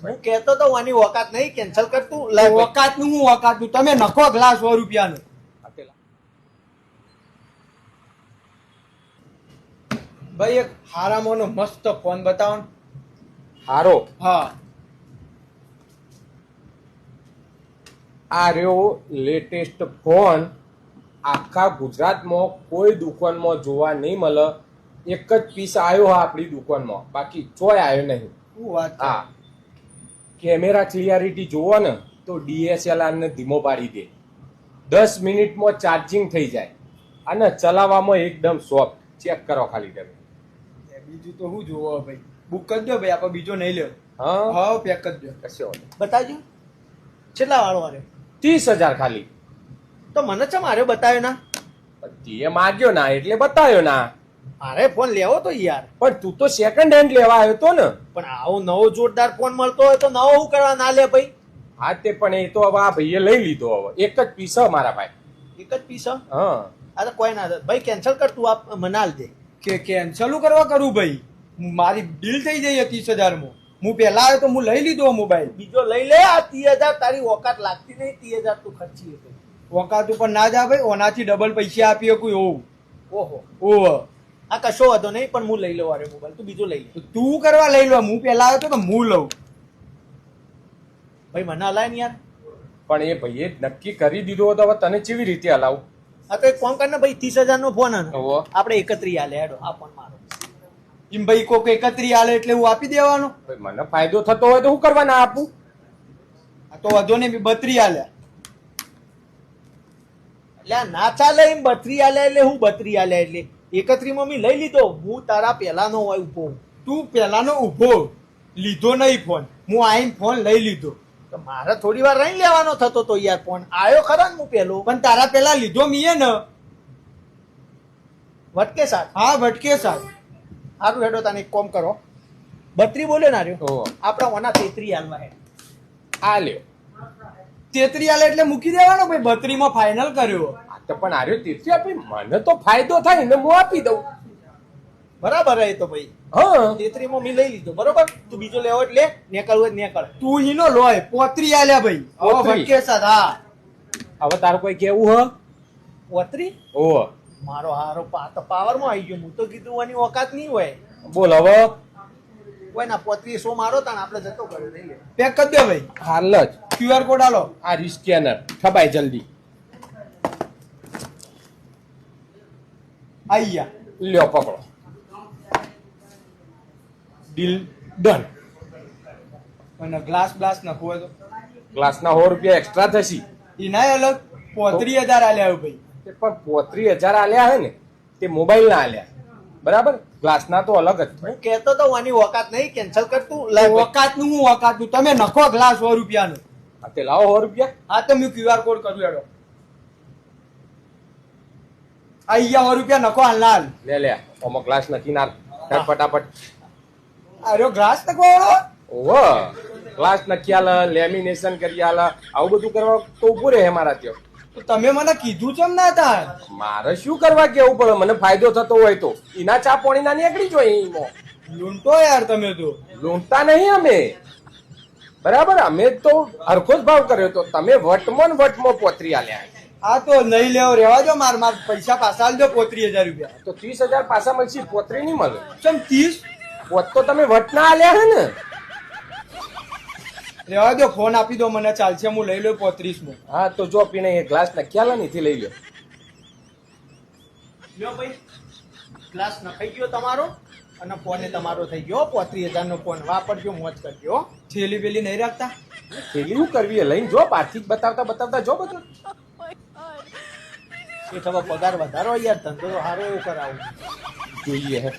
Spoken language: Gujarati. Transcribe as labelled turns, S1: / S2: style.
S1: ભાઈ
S2: કહેતો તો વાની ઓકાત નહીં, કેન્સલ કર તું. લાય ભાઈ.
S1: ઓકાત નું હું ઓકાત નું તમે નખો ગ્લાસ 100 રૂપિયાનો. ભાઈ એક હારામાંનો મસ્ત ફોન બતાવો ને.
S3: હારો
S1: હા
S3: આ રહ્યો લેટેસ્ટ ફોન. આખા ગુજરાતમાં કોઈ દુકાનમાં જોવા નહીં મળે. એક જ પીસ આવ્યો હા આપણી દુકાનમાં, બાકી ચોય આવ્યો નહીં.
S1: શું વાત છે?
S3: હા, કેમેરા ક્લિયરિટી જોવો ને તો DSLR ને ધીમો પાડી દે. 10 મિનિટમાં ચાર્જિંગ થઈ જાય અને ચલાવવામાં એકદમ સોફ્ટ. ચેક કરો ખાલી તમે.
S1: બીજું તો શું જોવો ભાઈ, બુક કરી દો ભાઈ, આપણે બીજો નહીં લેવો.
S3: હા
S1: હા પેક કરી દો.
S3: કશો વાંધો નહીં.
S2: બતાવજો કેટલા વાળો આર્યો?
S3: 30,000 ખાલી.
S2: તો મને ચમ આર્યો બતાવ્યો ના?
S3: તે માગ્યો ના એટલે બતાવ્યો ના.
S2: મારે ફોન લેવો તો યાર.
S3: પણ તું તો સેકન્ડ હેન્ડ લેવા આવ્યો તો ને.
S2: પણ આવો નવો જોરદાર ફોન મળતો હોય તો નવો હું કરવા ના લે ભાઈ?
S3: હા તે પણ એ તો હવે આ ભાઈએ લઈ લીધો. હવે એક જ પીસ મારા ભાઈ.
S2: એક જ પીસ?
S3: હા
S2: આ તો કોઈ ના થાય. ભાઈ કેન્સલ કર તું, આપ મને આલ દે.
S1: કે કેન્સલ કરવા કરું ભાઈ? મારી ડીલ થઈ જાય 30,000 માં. હું પેલા આવ્યો તો હું લઈ લીધો મોબાઈલ.
S2: બીજો લઈ લે. આ 30,000 તારી ઓકાત લાગતી નહીં. 30,000 તું ખર્ચી હતો.
S1: વકાત ઉપર ના જા ભાઈ, ઓનાથી ડબલ પૈસા આપી શકું એવું.
S2: ઓહો,
S1: ઓહ
S2: આ કશો વાંધો નહીં, પણ હું લઈ લઉં અરે મોબાઈલ. તું બીજો લઈ લે.
S1: તો તું કરવા લઈ લો. હું પેલા આવ્યો તો હું લઉં.
S2: ભાઈ મને હલાય ને યાર.
S3: પણ એ ભાઈએ નક્કી કરી દીધું હતો, હવે તને કેવી રીતે હલાવું?
S2: આ તો એક ફોન કર ને ભાઈ. 30,000 નો ફોન હે ને?
S3: ઓહો.
S2: આપણે 31 આલે હેડો. આ ફોન મારો.
S1: એમ ભાઈ કોક 31 આલે એટલે હું આપી દેવાનો?
S3: ભાઈ મને ફાયદો થતો હોય તો હું કરવા ના આપું?
S1: આ તો વધો ને 32 આલ્યા.
S2: એટલે આ ના ચાલે એમ. 32 આલે એટલે હું 32 આલે એટલે 31 માં મેં લઈ લીધો. હું તારા પેલાનો હોય ઉભો.
S1: તું પેલાનો ઉભો લીધો નહીં ફોન, હું આઈને ફોન લઈ લીધો.
S2: તો મારે થોડી વાર રહી લેવાનો થતો તો યાર ફોન. આયો ખરા ને હું પેલો.
S1: પણ તારા પેલા લીધો મીએ ને.
S2: વટકે સાથ.
S1: હા ભટકે સાહેબ.
S2: સારું હેડો તને એક કોમ કરો. 32 બોલ્યો ના રહ્યો.
S3: ઓહો.
S2: આપણા ઓના 33 હાલવા હે.
S3: આ લ્યો.
S1: 33 આલે એટલે મૂકી દેવાનો ભાઈ. 32 માં ફાઇનલ કર્યો.
S3: આ તો પણ આર્યો 30 આપી. મને તો ફાયદો થાય ને હું આપી દઉં.
S2: બરાબર હે તો ભાઈ.
S3: હા
S2: 33 માં મેં લઈ લીધો. બરોબર. તું બીજો લેવો એટલે નેકળ હોય નેકળ.
S1: તું હીનો લોય 35 આલ્યા ભાઈ. હવે
S3: 35.
S1: ભટકે સાહેબ. હા
S3: હવે તારું કોઈ કેવું હ?
S2: 33?
S3: ઓહો.
S2: મારો હારો પાવર માં આવી ગયો. હું તો કીધું આની ઓકાત નહીં હોય.
S3: બોલ હવે.
S2: કોઈ ના 35 મારો તાણ આપણે જતો કર્યો. લઈ લે.
S1: પેક કરી દો ભાઈ.
S3: હાલ જ
S1: QR કોડ આલો.
S3: આ સ્કેનર ખબાય જલ્દી.
S1: આઈયા
S3: લ્યો પકડો. Deal done.
S1: અને ગ્લાસ બ્લાસ નાખવો હોય તો
S3: ગ્લાસના 100 રૂપિયા એક્સ્ટ્રા થશે.
S1: એનાય અલગ 35,000 આલ્યા ભાઈ.
S3: તે પણ 35,000 આલ્યા હે ને તે મોબાઈલ ના આલ્યા. બરાબર, ગ્લાસના તો અલગ જ.
S2: હું કહેતો તો આની ઓકાત નહીં. કેન્સલ કર તું. લાય ભાઈ.
S1: વકાત નું હું વકાત નું તમે નખો ગ્લાસ 100 રૂપિયાનો.
S3: આ તે લાવો 100 રૂપિયા.
S1: હા તો મેં QR કોડ કર્યું હેડો. આઈયા 100 રૂપિયા નખો હાલ ના હાલ.
S3: લે લે ઓમાં ગ્લાસ નથી ના ફટાફટ.
S1: અરે ગ્લાસ નખો વાળો.
S3: ઓહો, ગ્લાસ નખી આલે, લેમિનેશન કરી આલે, આવું બધું કરવા તો ઉભું રહે મારા ત્યાં.
S1: તો તમે મને કીધું ચમ ના હતા?
S3: મારે શું કરવા કેવું પડે? મને ફાયદો થતો હોય તો એના ચા પાણી ના નીકળી જોઈએ. એમાં
S1: લૂંટો યાર તમે તો.
S3: લૂંટતા નહીં અમે. બરાબર, અમે તો હરખો જ ભાવ કર્યો તો. તમે વટમાં 35 આલ્યા.
S1: આ તો નહીં લેવો, રેવા દો. માર પૈસા પાછા આલ દો 35,000 રૂપિયા.
S3: તો 30,000 પાછા મળશે, 35 નહીં મળે.
S1: ચમ 30?
S3: પોત તો તમે વટના આલ્યા હે ને.
S1: રેવા દો, ફોન આપી દો મને, ચાલશે. હું લઈ લઉં 35 માં.
S3: હા તો જો પીને એ ગ્લાસ નખી આલે ને એથી લઈ લો.
S2: લ્યો ભાઈ. ગ્લાસ નખાઈ ગયો તમારો અને ફોન તમારો થઈ ગયો. 35,000 નો ફોન વાપરજો, મોજ કરજો.
S1: થેલી બેલી નહીં રાખતા?
S3: થેલી શું કરવી એ લઈને જો. પાર્થિક બતાવતા બતાવતા જો બધું.
S2: એ ખબર પગાર વધારો યાર. ધંધો તો સારો એવો કરાવું.
S3: જોઈએ હે.